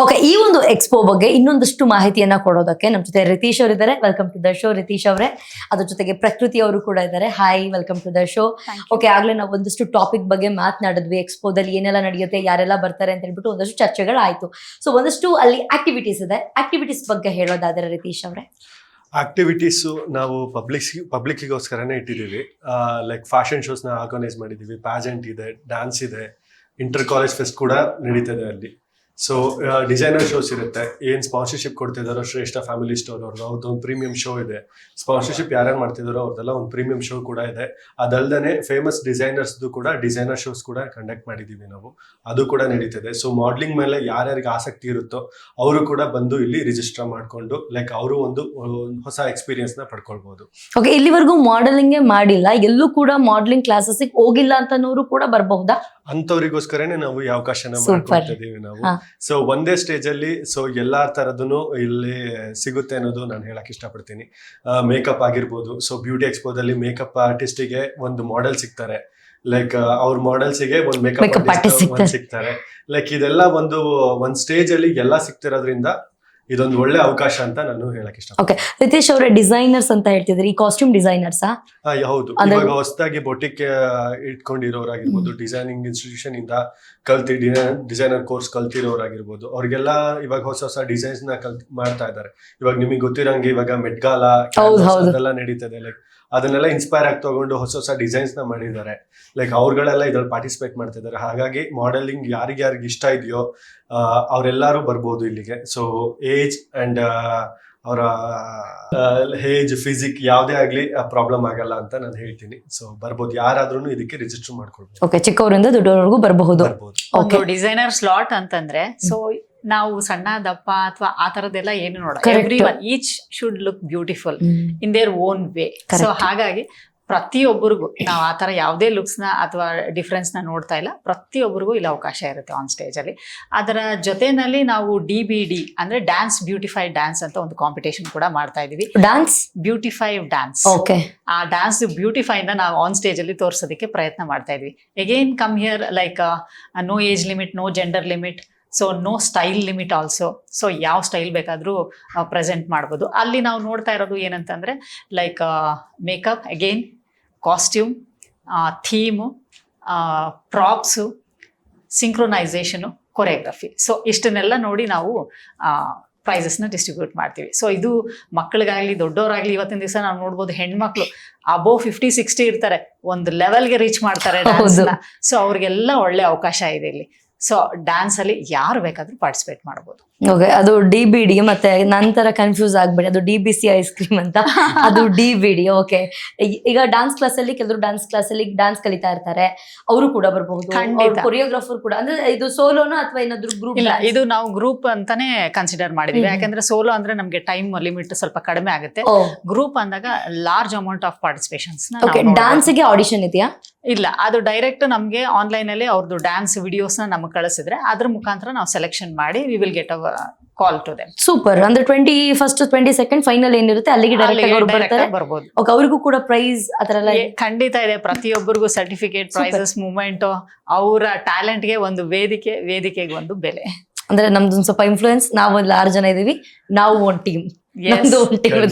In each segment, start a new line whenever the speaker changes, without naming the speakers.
Okay, ಈ ಒಂದು expo ಬಗ್ಗೆ ಇನ್ನೊಂದಷ್ಟು ಮಾಹಿತಿಯನ್ನ ಕೊಡೋದಕ್ಕೆ ನಮ್ಮ ಜೊತೆ ರಿತೀಶ್ ಅವರು ಇದ್ದಾರೆ. Welcome to the show Ritish ಅವರೇ. ಅದ್ರ ಜೊತೆಗೆ ಪ್ರಕೃತಿ ಅವರು ಕೂಡ ಇದ್ದಾರೆ. Hi, welcome to the show. Okay, ಆಗ್ಲೇ ನಾವು ಒಂದಷ್ಟು ಟಾಪಿಕ್ ಬಗ್ಗೆ ಮಾತನಾಡಿದ್ವಿ. ಎಕ್ಸ್ಪೋದಲ್ಲಿ ಏನೆಲ್ಲ ನಡೆಯುತ್ತೆ, ಯಾರೆಲ್ಲ ಬರ್ತಾರೆ ಅಂತ ಹೇಳ್ಬಿಟ್ಟು ಒಂದಷ್ಟು ಚರ್ಚೆಗಳಾಯ್ತು. ಸೊ ಒಂದಷ್ಟು ಅಲ್ಲಿ ಆಕ್ಟಿವಿಟೀಸ್ ಇದೆ. ಆಕ್ಟಿವಿಟೀಸ್ ಬಗ್ಗೆ ಹೇಳೋದಾದ್ರೆ ರಿತೀಶ್ ಅವರೇ.
ಆಕ್ಟಿವಿಟೀಸು ನಾವು ಪಬ್ಲಿಕ್ಕಿಗೋಸ್ಕರನೇ ಇಟ್ಟಿದ್ದೀವಿ. ಲೈಕ್ ಫ್ಯಾಷನ್ ಶೋಸ್ನ ಆರ್ಗನೈಸ್ ಮಾಡಿದ್ದೀವಿ, ಪ್ಯಾಜೆಂಟ್ ಇದೆ, ಡ್ಯಾನ್ಸ್ ಇದೆ, ಇಂಟರ್ ಕಾಲೇಜ್ ಫೆಸ್ಟ್ ಕೂಡ ನಡೀತದೆ ಅಲ್ಲಿ. ಸೊ ಡಿಸೈನರ್ ಶೋಸ್ ಇರುತ್ತೆ. ಏನು ಸ್ಪಾನ್ಸರ್ಶಿಪ್ ಕೊಡ್ತಿದ್ದಾರೋ ಶ್ರೇಷ್ಠ ಫ್ಯಾಮಿಲಿ ಸ್ಟೋರ್ ಅವ್ರದ್ದು ಒಂದು ಪ್ರೀಮಿಯಂ ಶೋ ಇದೆ. ಸ್ಪಾನ್ಸರ್ಶಿಪ್ ಯಾರ್ಯಾರು ಮಾಡ್ತಿದ್ದಾರೋ ಅವ್ರದ್ದೆಲ್ಲ ಒಂದು ಪ್ರೀಮಿಯಂ ಶೋ ಕೂಡ ಇದೆ. ಅದಲ್ಲದೆ ಫೇಮಸ್ ಡಿಸೈನರ್ಸ್ದು ಕೂಡ ಡಿಸೈನರ್ ಶೋಸ್ ಕೂಡ ಕಂಡಕ್ಟ್ ಮಾಡಿದ್ದೀವಿ ನಾವು, ಅದು ಕೂಡ ನಡೀತದೆ. ಸೊ ಮಾಡ್ಲಿಂಗ್ ಮೇಲೆ ಯಾರ್ಯಾರಿಗೆ ಆಸಕ್ತಿ ಇರುತ್ತೋ ಅವರು ಕೂಡ ಬಂದು ಇಲ್ಲಿ ರಿಜಿಸ್ಟರ್ ಮಾಡಿಕೊಂಡು ಲೈಕ್ ಅವರು ಒಂದು ಹೊಸ ಎಕ್ಸ್ಪೀರಿಯನ್ಸ್ನ ಪಡ್ಕೊಳ್ಬೋದು.
ಓಕೆ, ಇಲ್ಲಿವರೆಗೂ ಮಾಡೆಲಿಂಗೇ ಮಾಡಿಲ್ಲ, ಎಲ್ಲೂ ಕೂಡ ಮಾಡ್ಲಿಂಗ್ ಕ್ಲಾಸಸ್ ಹೋಗಿಲ್ಲ ಅಂತನವರು ಕೂಡ ಬರಬಹುದಾ?
ಅಂತವರಿಗೋಸ್ಕರನೇ ನಾವು ಈ ಅವಕಾಶನ ಮಾಡ್ಕೊಳ್ತಿದ್ದೀವಿ ನಾವು. ಸೊ ಒಂದೇ ಸ್ಟೇಜ್ ಅಲ್ಲಿ ಸೊ ಎಲ್ಲಾ ತರದನು ಇಲ್ಲಿ ಸಿಗುತ್ತೆ ಅನ್ನೋದು ನಾನು ಹೇಳಕ್ ಇಷ್ಟಪಡ್ತೀನಿ. ಮೇಕಪ್ ಆಗಿರ್ಬೋದು. ಸೊ ಬ್ಯೂಟಿ ಎಕ್ಸ್ಪೋದಲ್ಲಿ ಮೇಕಪ್ ಆರ್ಟಿಸ್ಟಿಗೆ ಒಂದು ಮಾಡೆಲ್ ಸಿಗ್ತಾರೆ, ಲೈಕ್ ಅವ್ರ ಮಾಡೆಲ್ಸಿಗೆ ಒಂದು ಮೇಕಪ್ ಆರ್ಟಿಸ್ಟ್ ಸಿಗ್ತಾರೆ. ಲೈಕ್ ಇದೆಲ್ಲ ಒಂದ್ ಸ್ಟೇಜ್ ಅಲ್ಲಿ ಎಲ್ಲ ಸಿಗ್ತಿರೋದ್ರಿಂದ ಇದೊಂದು ಒಳ್ಳೆ ಅವಕಾಶ ಅಂತ ನಾನು ಹೇಳಕ್ ಇಷ್ಟ.
ಓಕೆ, ರಿತೀಶ್ ಅವರೇ, ಡಿಸೈನರ್ಸ್ ಅಂತ ಹೇಳ್ತಿದ್ರಿ, ಈ ಕಾಸ್ಟ್ಯೂಮ್ ಡಿಸೈನರ್ಸ್?
ಹೌದು. ಇವಾಗ ಹೊಸದಾಗಿ ಬೊಟಿಕ್ ಇಟ್ಕೊಂಡಿರೋರಾಗಿರ್ಬೋದು, ಡಿಸೈನಿಂಗ್ ಇನ್ಸ್ಟಿಟ್ಯೂಷನ್ ಇಂದ ಕಲ್ತಿ ಡಿಸೈನರ್ ಕೋರ್ಸ್ ಕಲ್ತಿರೋರಾಗಿರ್ಬೋದು, ಅವ್ರಿಗೆಲ್ಲ ಇವಾಗ ಹೊಸ ಡಿಸೈನ್ಸ್ ನ ಮಾಡ್ತಾ ಇದ್ದಾರೆ. ಇವಾಗ ನಿಮಗೆ ಗೊತ್ತಿರಂಗೆ ಇವಾಗ ಮೆಟ್ಗಾಲ ಅದೆಲ್ಲ ನಡೀತದೆ. ಲೈಕ್ ಅದನ್ನೆಲ್ಲ ಇನ್ಸ್ಪೈರ್ ಆಗಿ ತಗೊಂಡು ಹೊಸ ಡಿಸೈನ್ಸ್ ನ ಮಾಡಿದ್ದಾರೆ. ಲೈಕ್ ಅವ್ರುಗಳೆಲ್ಲ ಇದ್ರಲ್ಲಿ ಪಾರ್ಟಿಸಿಪೇಟ್ ಮಾಡ್ತಿದ್ದಾರೆ. ಹಾಗಾಗಿ ಮಾಡೆಲಿಂಗ್ ಯಾರಿಗ್ಯಾರಿಗೆ ಇಷ್ಟ ಇದೆಯೋ ಅವರೆಲ್ಲರೂ ಬರ್ಬೋದು ಇಲ್ಲಿಗೆ. ಸೊ ಏಜ್ ಅಂಡ್ ಅವರ ಏಜ್, ಫಿಸಿಕ್ ಯಾವುದೇ ಆಗ್ಲಿ ಪ್ರಾಬ್ಲಮ್ ಆಗಲ್ಲ ಅಂತ ನಾನು ಹೇಳ್ತೀನಿ. ಸೊ ಬರ್ಬೋದು, ಯಾರಾದ್ರೂ ಇದಕ್ಕೆ ರಿಜಿಸ್ಟರ್ ಮಾಡ್ಕೊಳ್ಬೋದು.
ಓಕೆ, ಚಿಕ್ಕವರಿಂದ ದೊಡ್ಡವರೆಗೂ ಬರಬಹುದು.
ಒಂದು ಡಿಸೈನರ್ ಸ್ಲಾಟ್ ಅಂತಂದ್ರೆ ಸೊ ನಾವು ಸಣ್ಣ ದಪ್ಪ ಅಥವಾ ಆ ತರದೆಲ್ಲ ಏನು ನೋಡ, every one each should look beautiful in their own way. So ಹಾಗಾಗಿ ಪ್ರತಿಯೊಬ್ಬರಿಗೂ ನಾವು ಆ ತರ ಯಾವುದೇ ಲುಕ್ಸ್ ನ ಅಥವಾ ಡಿಫ್ರೆನ್ಸ್ ನ ನೋಡ್ತಾ ಇಲ್ಲ. ಪ್ರತಿಯೊಬ್ಬರಿಗೂ ಇಲ್ಲಿ ಅವಕಾಶ ಇರುತ್ತೆ ಆನ್ ಸ್ಟೇಜ್ ಅಲ್ಲಿ. ಅದರ ಜೊತೆನಲ್ಲಿ ನಾವು DBD ಅಂದ್ರೆ ಡ್ಯಾನ್ಸ್ ಬ್ಯೂಟಿಫೈಡ್ ಡ್ಯಾನ್ಸ್ ಅಂತ ಒಂದು ಕಾಂಪಿಟೇಷನ್ ಕೂಡ ಮಾಡ್ತಾ ಇದೀವಿ.
Dance
beautified dance.
ಓಕೆ,
ಆ ಡ್ಯಾನ್ಸ್ ಬ್ಯೂಟಿಫೈ ನ ನಾವು ಆನ್ ಸ್ಟೇಜ್ ಅಲ್ಲಿ ತೋರ್ಸೋದಕ್ಕೆ ಪ್ರಯತ್ನ ಮಾಡ್ತಾ ಇದ್ವಿ. Again come here like no age limit, no gender limit, so no style limit also. So ಯಾವ ಸ್ಟೈಲ್ ಬೇಕಾದರೂ ಪ್ರೆಸೆಂಟ್ ಮಾಡ್ಬೋದು. ಅಲ್ಲಿ ನಾವು ನೋಡ್ತಾ ಇರೋದು ಏನಂತಂದ್ರೆ like makeup, again costume, theme, props, synchronisation, choreography. So ಇಷ್ಟನ್ನೆಲ್ಲ ನೋಡಿ ನಾವು ಪ್ರೈಸಸ್ನ ಡಿಸ್ಟ್ರಿಬ್ಯೂಟ್ ಮಾಡ್ತೀವಿ. ಸೊ ಇದು ಮಕ್ಕಳಿಗಾಗಲಿ ದೊಡ್ಡವರಾಗಲಿ ಇವತ್ತಿನ ದಿವಸ ನಾವು ನೋಡ್ಬೋದು ಹೆಣ್ಮಕ್ಳು ಅಬೋವ್ 50-60 ಇರ್ತಾರೆ, ಒಂದು ಲೆವೆಲ್ಗೆ ರೀಚ್ ಮಾಡ್ತಾರೆ ಡ್ಯಾನ್ಸ್ನ. ಸೊ ಅವ್ರಿಗೆಲ್ಲ ಒಳ್ಳೆ ಅವಕಾಶ ಇದೆ ಇಲ್ಲಿ. ಸೊ ಡ್ಯಾನ್ಸ್ ಅಲ್ಲಿ ಯಾರು ಬೇಕಾದ್ರೂ ಪಾರ್ಟಿಸಿಪೇಟ್ ಮಾಡಬಹುದು.
ಓಕೆ, ಅದು DBD ಮತ್ತೆ ನಂತರ ಕನ್ಫ್ಯೂಸ್ ಆಗ್ಬೇಡಿ, ಅದು DBC ಐಸ್ ಕ್ರೀಮ್ ಅಂತ, ಅದು DBD. ಓಕೆ, ಈಗ ಡಾನ್ಸ್ ಕ್ಲಾಸ್ ಅಲ್ಲಿ ಕೆಲವರು ಡ್ಯಾನ್ಸ್ ಕಲಿತಾ ಇರ್ತಾರೆ, ಅವರು ಕೂಡ ಬರಬಹುದು. ಕೊರಿಯೋಗ್ರಾಫರ್ ಕೂಡ, ಅಂದ್ರೆ ಇದು ಸೋಲೋನಾ ಅಥವಾ ಏನಾದ್ರು ಗ್ರೂಪ್?
ಇಲ್ಲ, ಇದು ನಾವು ಗ್ರೂಪ್ ಅಂತಾನೆ ಕನ್ಸಿಡರ್ ಮಾಡಿದೀವಿ. ಯಾಕಂದ್ರೆ ಸೋಲೋ ಅಂದ್ರೆ ನಮ್ಗೆ ಟೈಮ್ ಲಿಮಿಟ್ ಸ್ವಲ್ಪ ಕಡಿಮೆ ಆಗುತ್ತೆ. ಗ್ರೂಪ್ ಅಂದಾಗ large amount of participations.
Dance ಗೆ ಆಡಿಷನ್ ಇದೆಯಾ?
ಇಲ್ಲ, ಅದು ಡೈರೆಕ್ಟ್ ನಮ್ಗೆ ಆನ್ಲೈನ್ ಅಲ್ಲಿ ಅವ್ರದ್ದು ಡ್ಯಾನ್ಸ್ ವಿಡಿಯೋಸ್ ನಮ್ಗೆ ಕಳಿಸಿದ್ರೆ ಅದ್ರ ಮುಖಾಂತರ ನಾವು ಸೆಲೆಕ್ಷನ್ ಮಾಡಿ we will get a call to them.
Super. ಅಂದ್ರೆ 21st 22nd ಫೈನಲ್ ಏನಿರುತ್ತೆ ಅಲ್ಲಿಗೆ ಡೈರೆಕ್ಟ್ ಬರ್ಬೋದು. ಓಕೆ, ಅವರಿಗೂ ಕೂಡ ಪ್ರೈಸ್ ಆತರ ಎಲ್ಲ
ಖಂಡಿತ ಇದೆ. ಪ್ರತಿಯೊಬ್ಬರಿಗೂ ಸರ್ಟಿಫಿಕೇಟ್, ಪ್ರೈಸಸ್, ಮೂವ್ಮೆಂಟ್, ಅವರ ಟ್ಯಾಲೆಂಟ್ಗೆ ಒಂದು ವೇದಿಕೆಗೆ ಒಂದು ಬೆಲೆ.
ಅಂದ್ರೆ ನಮ್ದು ಸ್ವಲ್ಪ ಇನ್ಫ್ಲೂಯೆನ್ಸ್, ನಾವು 6 ಜನ ಇದೀವಿ, ನಾವು ಒಂದು ಟೀಮ್.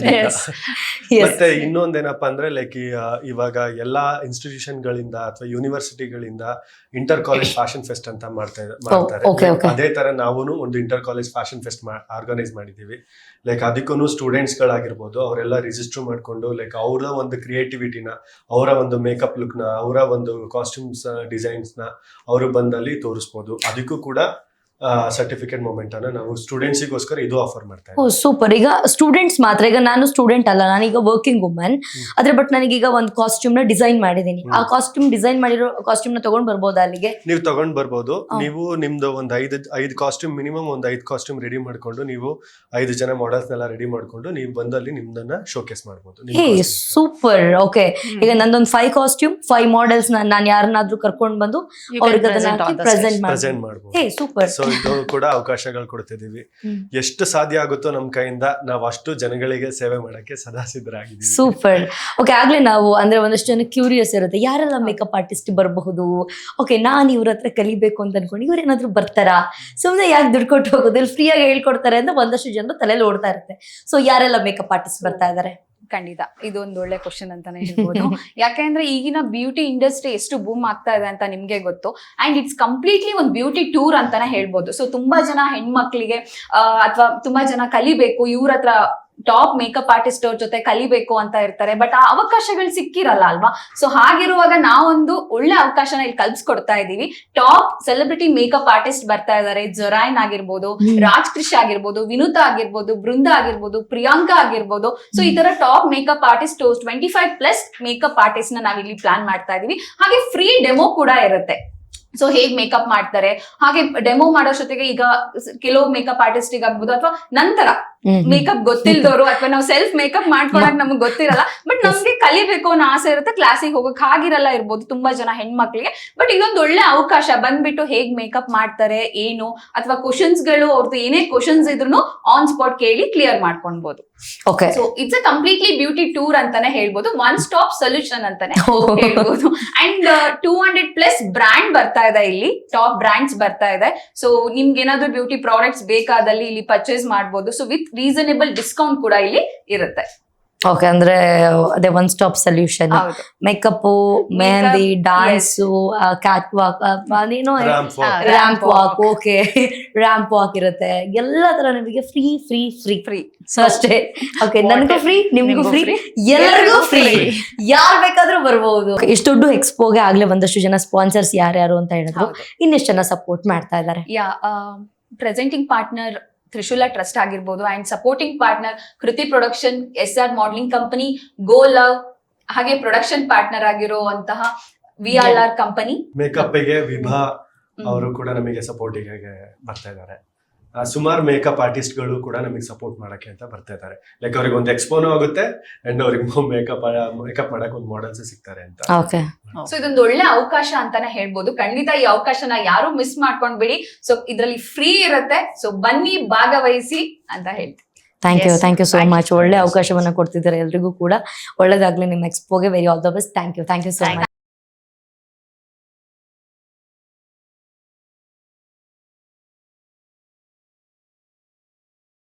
ಮತ್ತೆ ಇನ್ನೊಂದೇನಪ್ಪಾ ಅಂದ್ರೆ ಲೈಕ್ ಇವಾಗ ಎಲ್ಲಾ ಇನ್ಸ್ಟಿಟ್ಯೂಷನ್ ಗಳಿಂದ ಅಥವಾ ಯೂನಿವರ್ಸಿಟಿಗಳಿಂದ ಇಂಟರ್ ಕಾಲೇಜ್ ಫ್ಯಾಷನ್ ಫೆಸ್ಟ್ ಅಂತ ಮಾಡ್ತಾರೆ. ಅದೇ ತರ ನಾವು ಒಂದು inter college fashion fest organise ಮಾಡಿದೀವಿ. ಲೈಕ್ ಅದಕ್ಕೂ ಸ್ಟೂಡೆಂಟ್ಸ್ ಗಳಾಗಿರ್ಬೋದು, ಅವರೆಲ್ಲ ರಿಜಿಸ್ಟರ್ ಮಾಡ್ಕೊಂಡು ಲೈಕ್ ಅವರ ಒಂದು ಕ್ರಿಯೇಟಿವಿಟಿನ, ಅವರ ಒಂದು ಮೇಕಪ್ ಲುಕ್ ನ, ಅವರ ಒಂದು ಕಾಸ್ಟ್ಯೂಮ್ಸ್ ಡಿಸೈನ್ಸ್ ನ ಅವರು ಬಂದಲ್ಲಿ ತೋರಿಸ್ಬೋದು. ಅದಕ್ಕೂ ಕೂಡ ಸರ್ಟಿಫಿಕೇಟ್ ಮೂಮೆಂಟ್ ಅನ್ನ ನಾವು ಸ್ಟೂಡೆಂಟ್ಸಿಗೋಸ್ಕರ ಇದು ಆಫರ್ ಮಾಡ್ತಾ ಇದ್ದೀವಿ.
ಸೂಪರ್. ಈಗ ಸ್ಟೂಡೆಂಟ್ಸ್ ಮಾತ್ರ, ಈಗ ನಾನು ಸ್ಟೂಡೆಂಟ್ ಅಲ್ಲ, ನಾನೀಗ ವರ್ಕಿಂಗ್ ವುಮನ್. ಆದ್ರೆ ಬಟ್ ನನಗೀಗ ಒಂದು ಕಾಸ್ಟ್ಯೂಮ್ ನ ಡಿಸೈನ್ ಮಾಡಿದೀನಿ. ಆ ಕಾಸ್ಟ್ಯೂಮ್ ಡಿಸೈನ್ ಮಾಡಿರೋ ಕಾಸ್ಟ್ಯೂಮ್ ನ ತಗೊಂಡ್ ಬರ್ಬೋದಾ ಅಲ್ಲಿಗೆ?
ನೀವು ತಗೊಂಡ್ ಬರ್ಬೋದು. ನೀವು ನಿಮ್ದು ಒಂದು ಐದು ಕಾಸ್ಟ್ಯೂಮ್, ಮಿನಿಮಮ್ ಒಂದು 5 ಕಾಸ್ಟ್ಯೂಮ್ ರೆಡಿ ಮಾಡ್ಕೊಂಡು, ನೀವು 5 ಜನ ಮಾಡೆಲ್ಸ್ ನೆಲ್ಲ ರೆಡಿ ಮಾಡ್ಕೊಂಡು ನೀವು ಬಂದಲ್ಲಿ ನಿಮ್ದನ್ನ ಶೋಕೇಸ್ ಮಾಡ್ಬೋದು.
ಸೂಪರ್. ಓಕೆ, ಈಗ ನಂದೊಂದು 5 ಕಾಸ್ಟ್ಯೂಮ್ 5 ಮಾಡೆಲ್ಸ್ ನಾನು ಯಾರನ್ನಾದ್ರೂ ಕರ್ಕೊಂಡು ಬಂದು ಅವ್ರಿಗೆ ಅದನ್ನ ಪ್ರೆಸೆಂಟ್ ಮಾಡ್ಬೋದು. ಸೂಪರ್.
ಸೊ ಇದು ಕೂಡ ಅವಕಾಶಗಳು ಕೊಡ್ತಿದೀವಿ.
ಹ್ಮ್.
ಎಷ್ಟು ಸಾಧ್ಯ ಆಗುತ್ತೋ ನಮ್ ಕೈಯಿಂದ ನಾವು ಅಷ್ಟು ಜನಗಳಿಗೆ ಸೇವೆ ಮಾಡಕ್ಕೆ ಸದಾ ಸಿದ್ಧರಾಗಿದ್ದೀವಿ.
ಸೂಪರ್. ಓಕೆ, ಆಗ್ಲೇ ನಾವು ಅಂದ್ರೆ ಒಂದಷ್ಟು ಜನ ಕ್ಯೂರಿಯಸ್ ಇರುತ್ತೆ, ಯಾರೆಲ್ಲ ಮೇಕಪ್ ಆರ್ಟಿಸ್ಟ್ ಬರಬಹುದು, ಓಕೆ ನಾನು ಇವ್ರ ಹತ್ರ ಕಲಿಬೇಕು ಅಂತ ಅನ್ಕೊಂಡು ಇವ್ರು ಏನಾದ್ರು ಬರ್ತಾರಾ, ಸುಮ್ನೆ ಯಾಕೆ ದುಡ್ಡು ಕೊಟ್ಟು ಹೋಗೋದು, ಇಲ್ಲಿ ಫ್ರೀಯಾಗಿ ಹೇಳ್ಕೊಡ್ತಾರೆ ಅಂತ ಒಂದಷ್ಟು ಜನರು ತಲೆಯಲ್ಲಿ ಓಡ್ತಾ ಇರುತ್ತೆ. ಸೊ ಯಾರೆಲ್ಲ ಮೇಕಪ್ ಆರ್ಟಿಸ್ಟ್ ಬರ್ತಾ ಇದಾರೆ?
ಖಂಡಿತ ಇದು ಒಂದು ಒಳ್ಳೆ ಕ್ವಶನ್ ಅಂತಾನೆ ಹೇಳ್ಬೋದು. ಯಾಕೆಂದ್ರೆ ಈಗಿನ ಬ್ಯೂಟಿ ಇಂಡಸ್ಟ್ರಿ ಎಷ್ಟು ಬೂಮ್ ಆಗ್ತಾ ಇದೆ ಅಂತ ನಿಮ್ಗೆ ಗೊತ್ತು. ಅಂಡ್ ಇಟ್ಸ್ ಕಂಪ್ಲೀಟ್ಲಿ ಒಂದು ಬ್ಯೂಟಿ ಟೂರ್ ಅಂತಾನೆ ಹೇಳ್ಬೋದು. ಸೊ ತುಂಬಾ ಜನ ಹೆಣ್ಮಕ್ಳಿಗೆ ಅಥವಾ ತುಂಬಾ ಜನ ಕಲಿಬೇಕು, ಇವ್ರ ಹತ್ರ ಟಾಪ್ ಮೇಕಪ್ ಆರ್ಟಿಸ್ಟ್ ಅವ್ರ ಜೊತೆ ಕಲಿಬೇಕು ಅಂತ ಇರ್ತಾರೆ, ಬಟ್ ಆ ಅವಕಾಶಗಳು ಸಿಕ್ಕಿರಲ್ಲ ಅಲ್ವಾ. ಸೊ ಹಾಗಿರುವಾಗ ನಾವೊಂದು ಒಳ್ಳೆ ಅವಕಾಶನ ಇಲ್ಲಿ ಕಲ್ಪಿಸ್ಕೊಡ್ತಾ ಇದೀವಿ. ಟಾಪ್ ಸೆಲೆಬ್ರಿಟಿ ಮೇಕಪ್ ಆರ್ಟಿಸ್ಟ್ ಬರ್ತಾ ಇದಾರೆ. ಜೊರೈನ್ ಆಗಿರ್ಬೋದು, ರಾಜ್ ಕ್ರಿಶ್ ಆಗಿರ್ಬೋದು, ವಿನುತಾ ಆಗಿರ್ಬೋದು, ಬೃಂದ ಆಗಿರ್ಬೋದು, ಪ್ರಿಯಾಂಕಾ ಆಗಿರ್ಬೋದು. ಸೊ ಈ ತರ top makeup artist 25+ makeup artist ನ ನಾವ್ ಇಲ್ಲಿ ಪ್ಲಾನ್ ಮಾಡ್ತಾ ಇದೀವಿ. ಹಾಗೆ ಫ್ರೀ ಡೆಮೋ ಕೂಡ ಇರುತ್ತೆ. ಸೊ ಹೇಗ್ ಮೇಕಪ್ ಮಾಡ್ತಾರೆ, ಹಾಗೆ ಡೆಮೋ ಮಾಡೋ ಜೊತೆಗೆ ಈಗ ಕೆಲವು ಮೇಕಪ್ ಆರ್ಟಿಸ್ಟ್ ಆಗ್ಬೋದು ಅಥವಾ ನಂತರ ಮೇಕಪ್ ಗೊತ್ತಿಲ್ದವರು ಅಥವಾ ನಾವು ಸೆಲ್ಫ್ ಮೇಕಪ್ ಮಾಡ್ಕೊಳಕ್ ನಮ್ಗೆ ಗೊತ್ತಿರಲ್ಲ, ಬಟ್ ನಮ್ಗೆ ಕಲಿಬೇಕು ಅನ್ನೋ ಆಸೆ ಇರುತ್ತೆ, ಕ್ಲಾಸಿಗೆ ಹೋಗಕ್ ಹಾಗಿರಲ್ಲ ಇರ್ಬೋದು ತುಂಬಾ ಜನ ಹೆಣ್ಮಕ್ಳಿಗೆ. ಬಟ್ ಇದೊಂದು ಒಳ್ಳೆ ಅವಕಾಶ, ಬಂದ್ಬಿಟ್ಟು ಹೇಗ್ ಮೇಕಪ್ ಮಾಡ್ತಾರೆ ಏನು ಅಥವಾ ಕ್ವಶನ್ಸ್ ಗಳು ಅವ್ರದ್ದು ಏನೇ ಕ್ವಶನ್ಸ್ ಇದ್ರು ಆನ್ ಸ್ಪಾಟ್ ಕೇಳಿ ಕ್ಲಿಯರ್ ಮಾಡ್ಕೊಳ್ಬಹುದು.
Okay,
so it's a completely beauty tour ಅಂತಾನೆ ಹೇಳ್ಬೋದು, ಒನ್ ಸ್ಟಾಪ್ ಸೊಲ್ಯೂಷನ್ ಅಂತಾನೆ ಹೇಳ್ಬೋದು. ಅಂಡ್ 200+ ಬ್ರ್ಯಾಂಡ್ ಬರ್ತಾ ಇದೆ, ಇಲ್ಲಿ ಟಾಪ್ ಬ್ರ್ಯಾಂಡ್ಸ್ ಬರ್ತಾ ಇದೆ. ಸೊ ನಿಮ್ಗೆ ಏನಾದ್ರು ಬ್ಯೂಟಿ ಪ್ರಾಡಕ್ಟ್ಸ್ ಬೇಕಾದಲ್ಲಿ ಇಲ್ಲಿ ಪರ್ಚೇಸ್ ಮಾಡ್ಬೋದು. ಸೊ ವಿತ್ ರೀಸನೇಬಲ್ ಡಿಸ್ಕೌಂಟ್ ಕೂಡ ಇಲ್ಲಿ ಇರುತ್ತೆ.
ಓಕೆ, ಅಂದ್ರೆ ಅದೇ ಒನ್ ಸ್ಟಾಪ್ ಸೊಲ್ಯೂಷನ್.
ಹೌದು.
Makeup, mehndi, dance, cat walk, ಅದೇನೋ
Ramp walk.
Ramp walk. Okay, ramp walk ಇರುತ್ತೆ, ಎಲ್ಲ ತರ ನಿಮಗೆ free free free
free.
So ಅಷ್ಟೇ. ಓಕೆ, ನನಗೂ ಫ್ರೀ, ನಿಮ್ಗೂ ಫ್ರೀ, ಎಲ್ಲರಿಗೂ ಫ್ರೀ, ಯಾರ್ ಬೇಕಾದ್ರೂ ಬರ್ಬೋದು. ಇಷ್ಟು ದೊಡ್ಡ ಎಕ್ಸ್ಪೋಗೆ ಆಗ್ಲೇ ಒಂದಷ್ಟು ಜನ ಸ್ಪಾನ್ಸರ್ಸ್ ಯಾರ್ಯಾರು ಅಂತ ಹೇಳಿದ್ರು, ಇನ್ನೆಷ್ಟು ಜನ ಸಪೋರ್ಟ್ ಮಾಡ್ತಾ ಇದ್ದಾರೆ?
ಯಾ, ಪ್ರೆಸೆಂಟಿಂಗ್ ಪಾರ್ಟ್ನರ್ ತ್ರಿಶೂಲ ಟ್ರಸ್ಟ್ ಆಗಿರ್ಬೋದು, ಅಂಡ್ ಸಪೋರ್ಟಿಂಗ್ ಪಾರ್ಟ್ನರ್ ಕೃತಿ ಪ್ರೊಡಕ್ಷನ್, SR ಮಾಡೆಲಿಂಗ್ ಕಂಪನಿ, ಗೋ ಲವ್, ಹಾಗೆ ಪ್ರೊಡಕ್ಷನ್ ಪಾರ್ಟ್ನರ್ ಆಗಿರುವಂತಹ VRR ಕಂಪನಿ.
ಮೇಕಪ್ ಗೆ ವಿಭಾ ಅವರು ಕೂಡ ನಮಗೆ ಸಪೋರ್ಟಿಗೆ ಬರ್ತಾ ಇದ್ದಾರೆ. ಸುಮಾರು ಮೇಕಪ್ ಆರ್ಟಿಸ್ಟ್ಗಳು ಕೂಡ ನಮಗೆ ಸಪೋರ್ಟ್ ಮಾಡಕ್ಕೆ ಅಂತ ಬರ್ತಾ ಇದ್ದಾರೆ. ಲೈಕ್ ಅವ್ರಿಗೆ ಒಂದು ಎಕ್ಸ್ಪೋನೂ ಆಗುತ್ತೆ ಅಂಡ್ ಅವ್ರಿಗೆ ಮೇಕಪ್ ಮಾಡಕ್ ಒಂದು ಮಾಡೆಲ್ಸ್ ಸಿಗ್ತಾರೆ ಅಂತ.
ಓಕೆ,
ಸೊ ಇದೊಂದು ಒಳ್ಳೆ ಅವಕಾಶ ಅಂತಾನೆ ಹೇಳ್ಬೋದು. ಖಂಡಿತ ಈ ಅವಕಾಶನ ಯಾರು ಮಿಸ್ ಮಾಡ್ಕೊಂಡ್ಬಿಡಿ. ಸೊ ಇದ್ರಲ್ಲಿ ಫ್ರೀ ಇರುತ್ತೆ, ಸೊ ಬನ್ನಿ ಭಾಗವಹಿಸಿ ಅಂತ ಹೇಳ್ತೀನಿ.
Thank you so much. ಒಳ್ಳೆ ಅವಕಾಶವನ್ನ ಕೊಡ್ತಿದ್ದಾರೆ ಎಲ್ರಿಗೂ ಕೂಡ. ಒಳ್ಳೇದಾಗ್ಲಿ ನಿಮ್ಮ ಎಕ್ಸ್ಪೋಗೆ. Very all the best. Thank you so much.